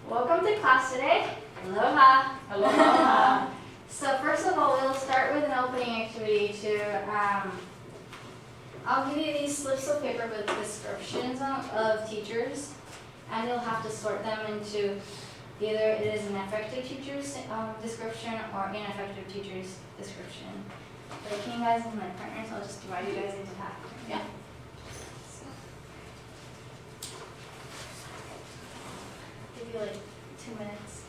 Welcome to class today. Aloha. Aloha. So first of all, we'll start with an opening activity to, I'll give you these slips of paper with descriptions of teachers, and you'll have to sort them into either it is an effective teacher's description or ineffective teacher's description. But can you guys be my partners? I'll just divide you guys into half. Yeah. Give you like 2 minutes.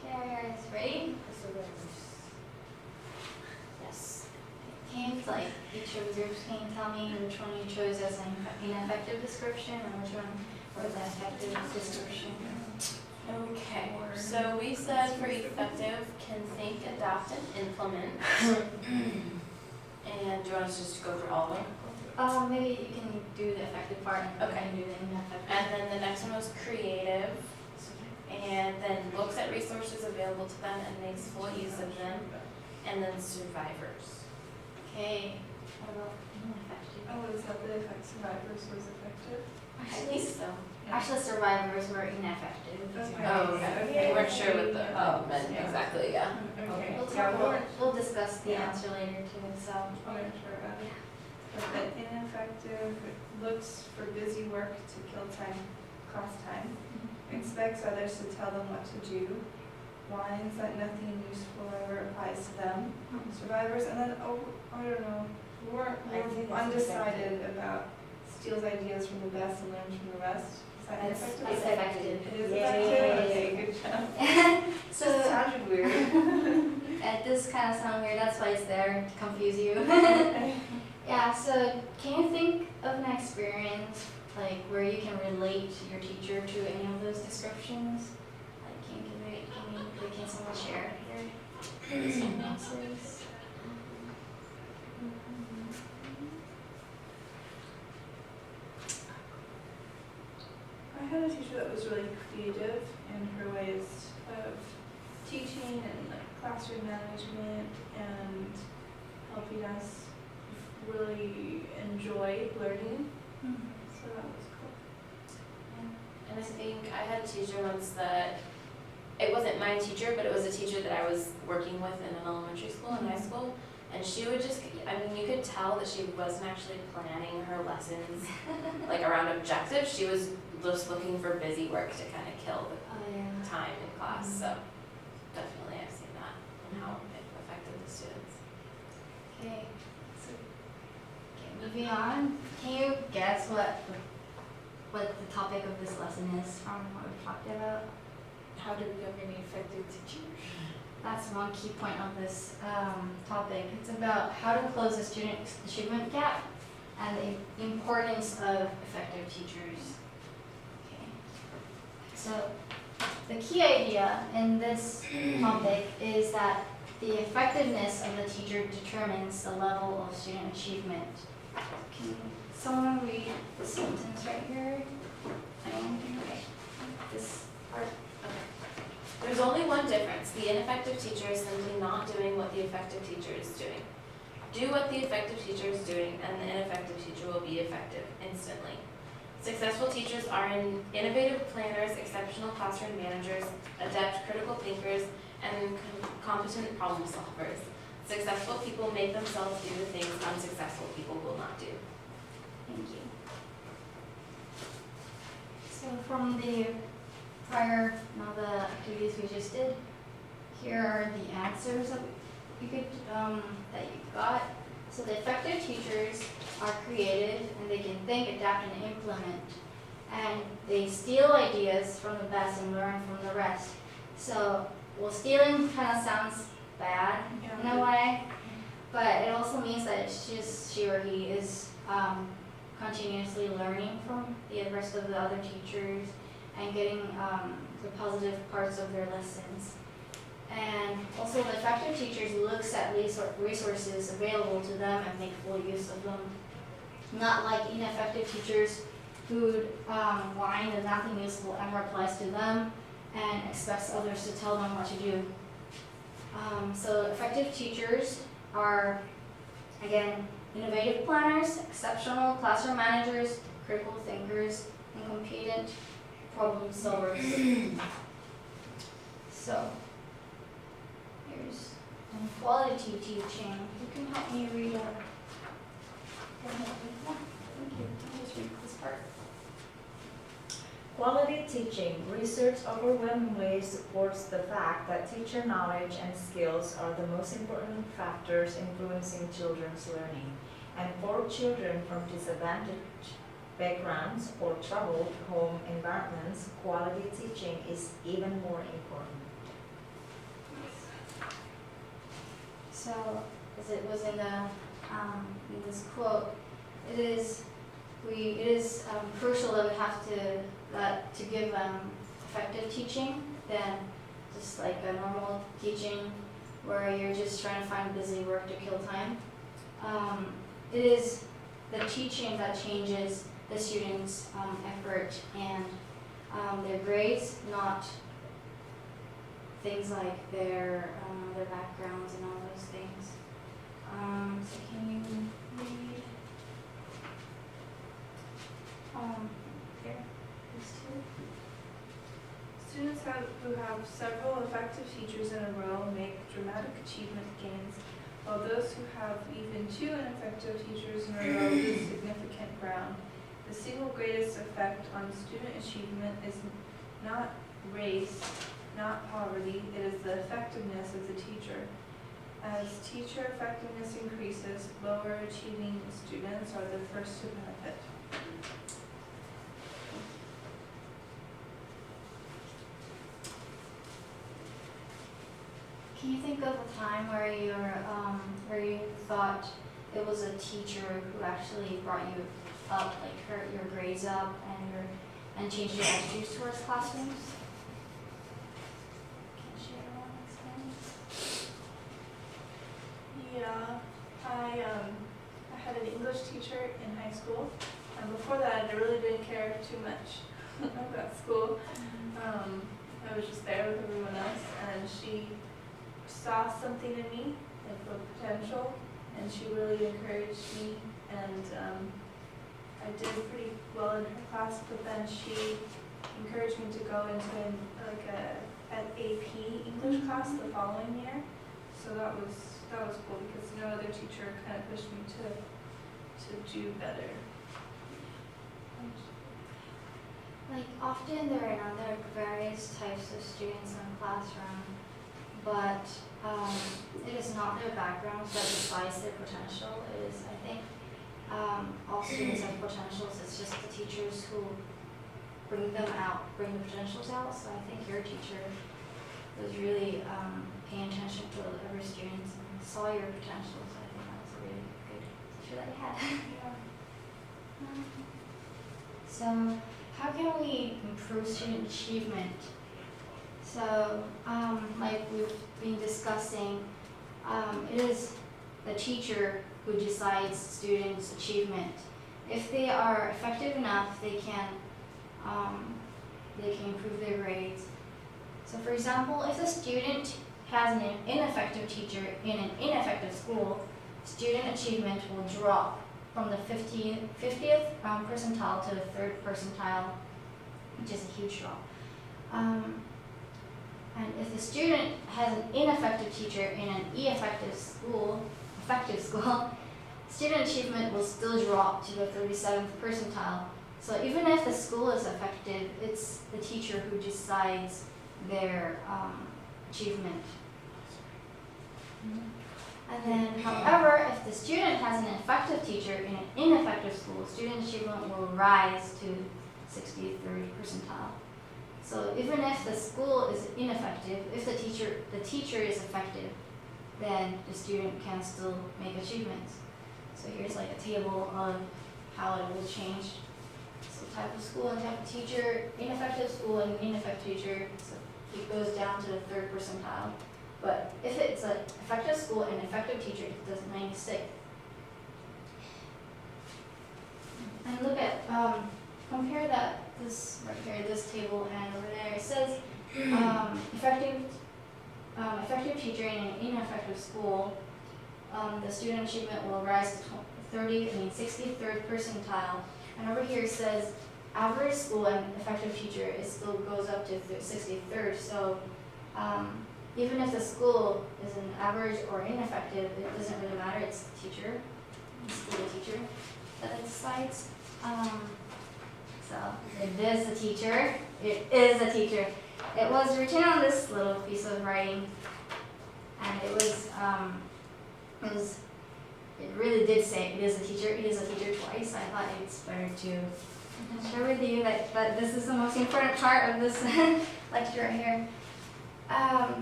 Okay, are you guys ready? Yes. Can you, like, each of the groups, can you tell me which one you chose as an ineffective description and which one was an effective description? Okay, so we said for effective, can think, adapt, and implement. And do you want us just to go through all of them? Maybe you can do the effective part and Okay. I can do the ineffective. And then the next one was creative, and then looks at resources available to them and makes full use of them, and then survivors. Okay, what about ineffective? Oh, is that the effect survivors was effective? I think so. Actually, survivors were ineffective. Okay. Oh, okay. We weren't sure what the meant exactly, yeah. Okay. We'll, Yeah, we weren't we'll discuss the Yeah. answer later too, so. sure about it. But the ineffective looks for busy work to kill time, class time. Expects others to tell them what to do. Whines that nothing useful ever applies to them. Survivors, and then, I don't know, we're undecided about steals ideas from the best and learns from the rest. Is that That's ineffective? effective. It is Yay. effective? Okay, good job. So, Just sounded weird. it does kind of sound weird, that's why it's there, to confuse you. Yeah, so can you think of an experience, like, where you can relate your teacher to any of those descriptions? Like, can someone share their experiences? I had a teacher that was really creative in her ways of teaching and like classroom management and helping us really enjoy learning. So that was cool. And I think I had a teacher once that, it wasn't my teacher, but it was a teacher that I was working with in an elementary school and high school. And she would just, you could tell that she wasn't actually planning her lessons like around objectives. She was just looking for busy work to kind of kill the time in class. So definitely I've seen that and how it affected the students. Okay, so, moving on, can you guess what the topic of this lesson is from what we talked about? How to become an effective teacher. That's one key point of this topic. It's about how to close the student achievement gap and the importance of effective teachers. Okay. So the key idea in this topic is that the effectiveness of the teacher determines the level of student achievement. Can someone read the sentence right here? Okay. This part. There's only one difference. The ineffective teacher is simply not doing what the effective teacher is doing. Do what the effective teacher is doing, and the ineffective teacher will be effective instantly. Successful teachers are innovative planners, exceptional classroom managers, adept critical thinkers, and competent problem solvers. Successful people make themselves do the things unsuccessful people will not do. Thank you. So So from the prior, the activities we just did, here are the answers that you could, that you got. So the effective teachers are creative and they can think, adapt, and implement. And they steal ideas from the best and learn from the rest. So, well, stealing kind of sounds bad in a way, but it also means that she or he is continuously learning from the rest of the other teachers and getting the positive parts of their lessons. And also the effective teachers looks at resources available to them and make full use of them. Not like ineffective teachers who whine that nothing useful ever applies to them and expects others to tell them what to do. So effective teachers are, again, innovative planners, exceptional classroom managers, critical thinkers, and competent problem solvers. So here's quality teaching. You can help me read it. Thank you. I'll just read this part. Quality teaching research overwhelmingly supports the fact that teacher knowledge and skills are the most important factors influencing children's learning. And for children from disadvantaged backgrounds or troubled home environments, quality teaching is even more important. So, as it was in this quote, it is crucial that we have to give effective teaching than just like a normal teaching where you're just trying to find busy work to kill time. It is the teaching that changes the students' effort and their grades, not things like their backgrounds and all those things. So can you read here, these two? Students who have several effective teachers in a row make dramatic achievement gains, while those who have even 2 ineffective teachers in a row lose significant ground. The single greatest effect on student achievement is not race, not poverty, it is the effectiveness of the teacher. As teacher effectiveness increases, lower achieving students are the first to benefit. Can you think of a time where you thought it was a teacher who actually brought you up, like your grades up and changed your attitudes towards classrooms? Can you share one experience? Yeah, I had an English teacher in high school, and before that I really didn't care too much about school. I was just there with everyone else, and she saw something in me, like the potential, and she really encouraged me, and I did pretty well in her class, but then she encouraged me to go into an AP English class the following year. So that was cool because no other teacher kind of pushed me to do better. Like often there are various types of students in a classroom, but it is not their backgrounds that decides their potential. It is, I think, all students have potentials. It's just the teachers who bring the potentials out. So I think your teacher was really paying attention to every student and saw your potential. So I think that was a really good teacher that you had. So how can we improve student achievement? So like we've been discussing, it is the teacher who decides students' achievement. If they are effective enough, they can improve their grades. So for example, if a student has an ineffective teacher in an ineffective school, student achievement will drop from the 50th percentile to the 3rd percentile, which is a huge drop. And if the student has an ineffective teacher in an effective school, student achievement will still drop to the 37th percentile, So even if the school is effective, it's the teacher who decides their achievement. And then, however, if the student has an effective teacher in an ineffective school, student achievement will rise to 63rd percentile. So even if the school is ineffective, if the teacher is effective, then the student can still make achievements. So here's like a table of how it will change. So type of school and type of teacher, ineffective school and ineffective teacher, so it goes down to the 3rd percentile. But if it's an effective school and effective teacher, it does 96. And look at, compare that, this right here, this table and over there. It says effective teacher in an ineffective school, the student achievement will rise to 63rd percentile. And over here it says average school and effective teacher, it still goes up to 63rd. So even if the school is an average or ineffective, it doesn't really matter. It's the teacher, it's still the teacher that decides. So it is the teacher. It is the teacher. It was written on this little piece of writing, and it really did say it is a teacher. It is a teacher twice. I thought it's better to share with you that this is the most important part of this lecture right here.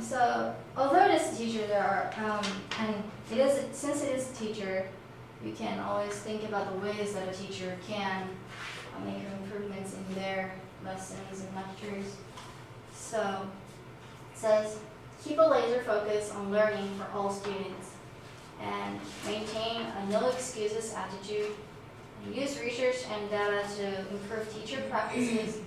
So although it is a teacher, there are and since it is a teacher, you can always think about the ways that a teacher can make improvements in their lessons and lectures. So it says, keep a laser focus on learning for all students and maintain a no excuses attitude. Use research and data to improve teacher practices,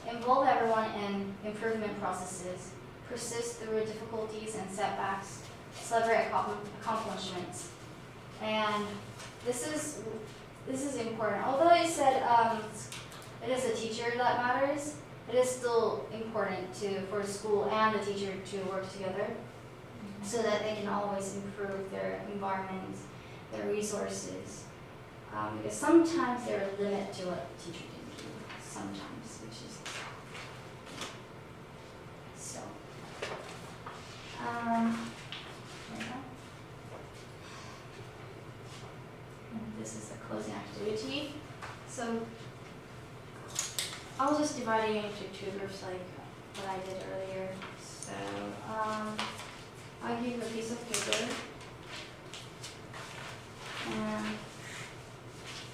involve everyone in improvement processes, persist through difficulties and setbacks, celebrate accomplishments. And this is important. Although it said it is the teacher that matters, it is still important for the school and the teacher to work together so that they can always improve their environment, their resources. Because sometimes there are limits to what the teacher can do. Sometimes, which is so. There we go. And this is the closing activity. So I'll just divide it into two groups like what I did earlier. So I'll give you a piece of paper. And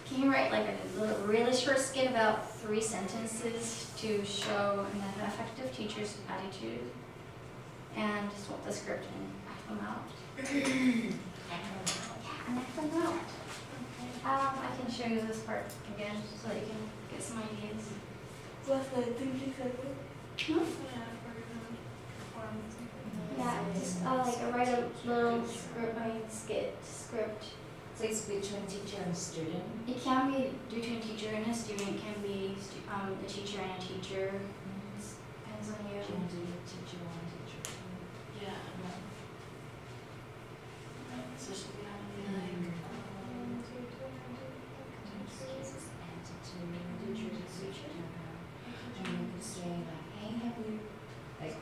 can you write like a little really short skit about 3 sentences to show an effective teacher's attitude? And swap the script and act them out. And act them out. I can show you this part again so that you can get some ideas. Plus the thinking segment. Hmm? Yeah, just like write a little script. So it's between teacher and student? It can be between teacher and a student. It can be a teacher and a teacher. Depends on you. Can do teacher one, teacher two. Yeah. So should we have to be like, and you could say like, hey, have you, like,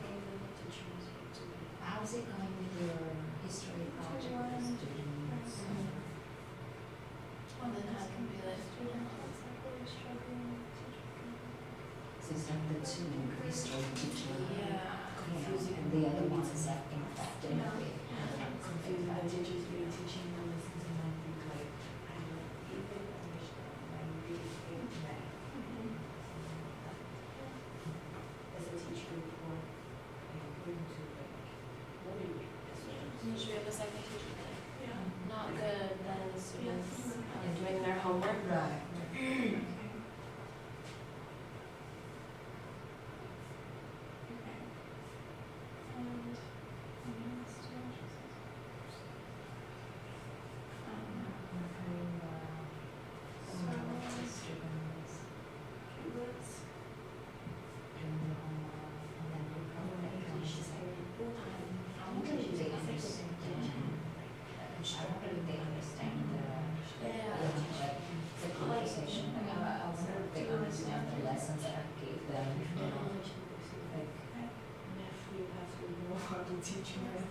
how's it going with your history project with the students? well then I can be like, So it's like the two history teacher. yeah. And the other one is that ineffective. Confusing the teachers being teaching the lessons and I think like, I don't even understand, I really hate math. As a teacher before, I couldn't do like, what do you, Usually we have a second teacher that yeah. not good, then the students are doing their homework. Right. them, you know, like, Math, you have to know how to teach math.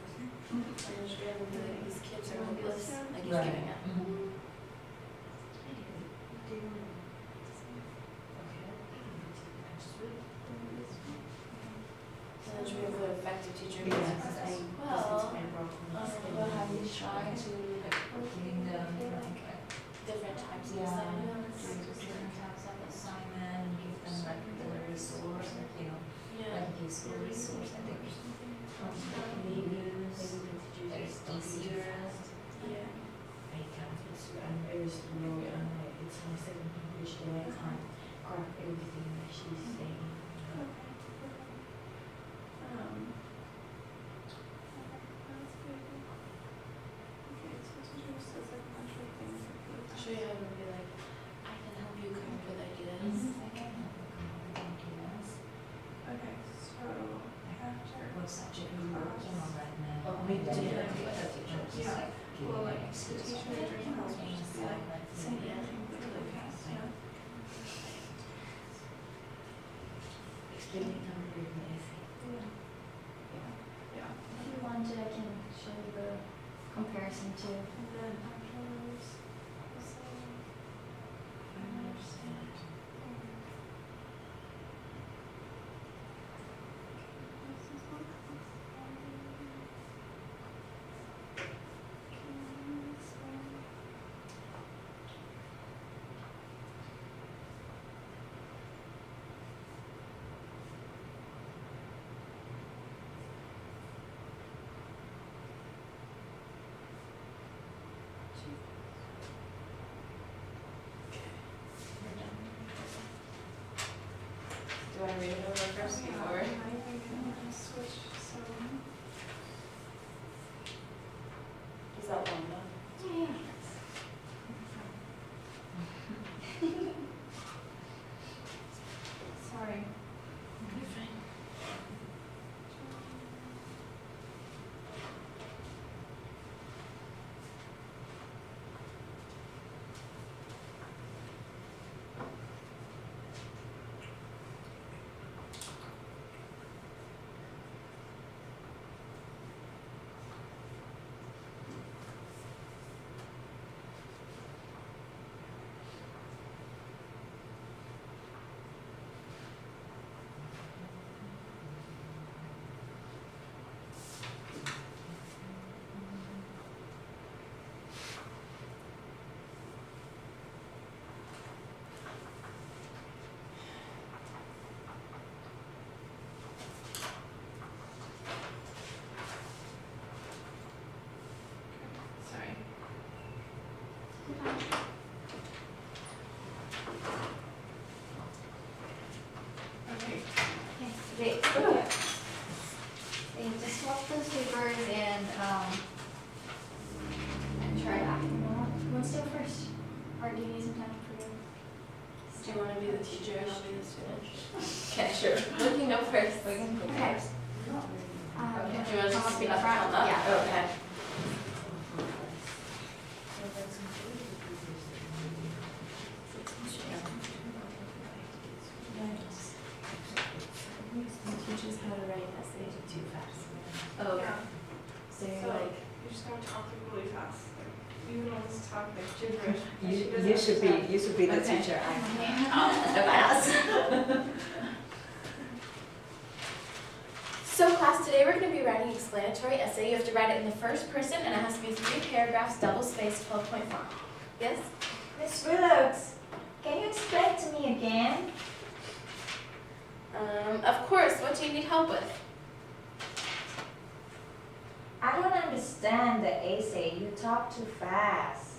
And just be able to be like, these kids are hopeless, like he's Right. giving up. Mhm. And then should we have the effective teacher Yeah, meetings because process? well, Well, have you tried to giving them, like, Different types of yeah, assignments. different types of assignment, give them like the resource, like, you know, Yeah. like useful resource, I think. Maybe it's easier. Yeah. I can't, I'm very slow and like, it's my second English that I can't grab everything that she's saying. Should we have them be like, I can help you come up with ideas? I can help you come up with ideas. Okay, so after. What subject are you working on right now? Oh, we do. Yeah. Well, like, the teacher majors and helps me just be like, same Yeah. thing, but really fast, yeah. Explaining how to read an essay. Yeah. If you want to, I can show you the comparison to. And then afterwards, also, I understand. Do you want to read it over first before? I think I'm gonna switch, so. Is that long enough? Yeah. Sorry. You're fine. Sorry. Okay. Okay, they just swap those papers and try that. Who wants to go first? Or do you need some time for you? Do you want to be the teacher and I'll be the student? Okay, sure. You can go first. We can go Okay. first. Do you want to come just up speak in up front? front? Up? Yeah. Okay. Teaches how to write essays. Too fast. Oh, Yeah. so you're So, like, you're just gonna talk really fast, like, you can almost talk like gibberish. but she You doesn't should be, understand. you should be the Okay. teacher. So class, today we're going to be writing an explanatory essay. You have to write it in the first person and it has to be 3 paragraphs, double-spaced, 12-point font. Yes? Miss Willows, can you explain to me again? Of course. What do you need help with? I don't understand the essay. You talk too fast.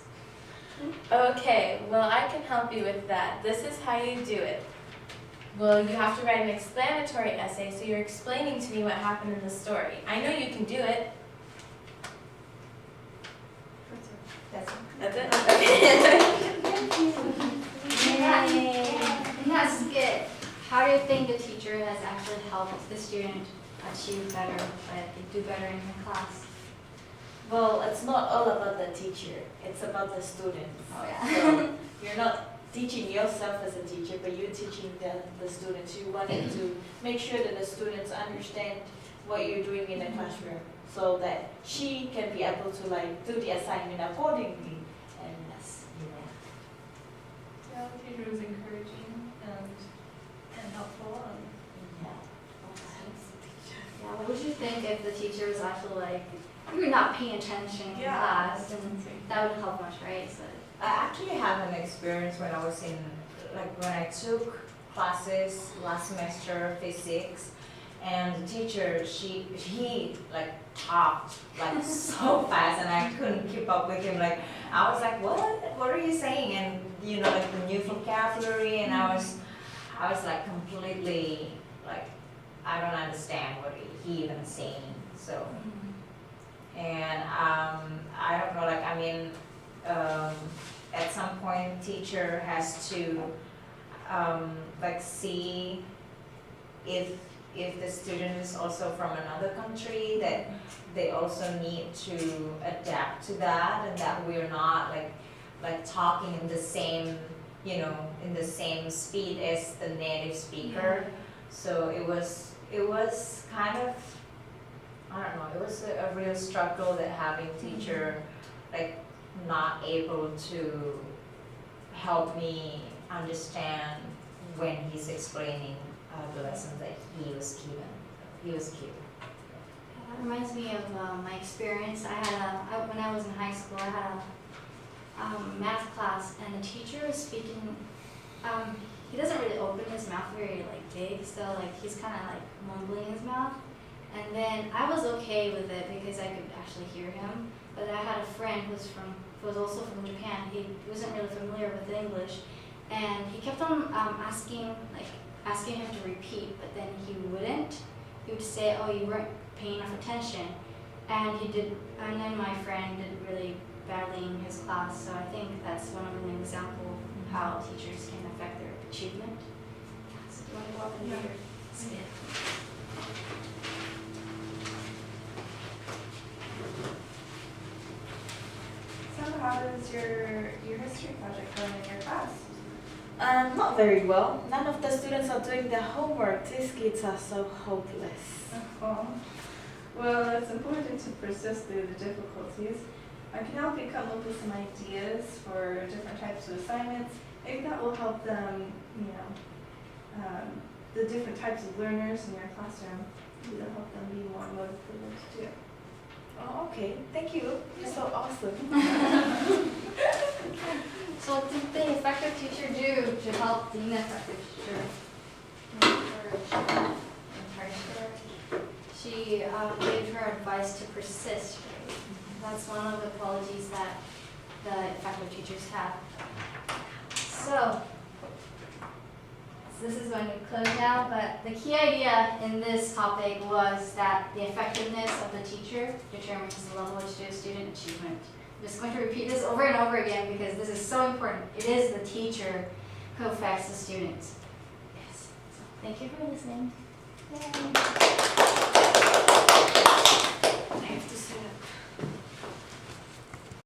Okay, well I can help you with that. This is how you do it. Well, you have to write an explanatory essay, so you're explaining to me what happened in the story. I know you can do it. That's That's it? Okay. And that's good. How do you think the teacher has actually helped the student achieve better, like do better in her class? Well, it's not all about the teacher, it's about the students. Oh yeah. So you're not teaching yourself as a teacher, but you're teaching the students. You wanted to make sure that the students understand what you're doing in the classroom, so that she can be able to like do the assignment accordingly. And that's, Yeah, the teacher was encouraging and helpful and yeah. Yeah, what would you think if the teacher was actually like, you're not paying attention in Yeah. class, and that would help much, right? So, I actually have an experience when I was in, like when I took classes last semester, physics, and the teacher, he like talked like so fast and I couldn't keep up with him. Like, I was like, what are you saying? And you know, like the new vocabulary, and I was like completely like, I don't understand what he even saying. So, and I don't know, like, I mean, at some point teacher has to like see if the student is also from another country, that they also need to adapt to that, and that we're not like talking in the same, you know, in the same speed as the native speaker. So it was kind of, I don't know, it was a real struggle that having teacher like not able to help me understand when he's explaining the lessons that he was given. He was given. that reminds me of my experience. When I was in high school, I had a math class, and the teacher was speaking. He doesn't really open his mouth very like big, so like he's kind of like mumbling his mouth. And then I was okay with it because I could actually hear him. But I had a friend who was also from Japan. He wasn't really familiar with English, and he kept on asking him to repeat, but then he wouldn't. He would say, "Oh, you weren't paying enough attention," and he did. And then my friend did really badly in his class. So I think that's one of an example of how teachers can affect their achievement. So do you want to go up and do your spin? So how is your history project going in your class? Not very well. None of the students are doing their homework. These kids are so hopeless. Well, it's important to persist through the difficulties. I can help you come up with some ideas for different types of assignments. Maybe that will help them, you know, the different types of learners in your classroom. Maybe that'll help them be more motivated to do it. Oh, okay. Thank you. You're so awesome. So what did the effective teacher do to help the ineffective teacher? Encourage her. She gave her advice to persist. That's one of the qualities that the effective teachers have. So this is going to close now, but the key idea in this topic was that the effectiveness of the teacher determines the level of student achievement. I'm just going to repeat this over and over again because this is so important. It is the teacher who affects the students. Yes. So thank you for listening. Yay. I have to set up.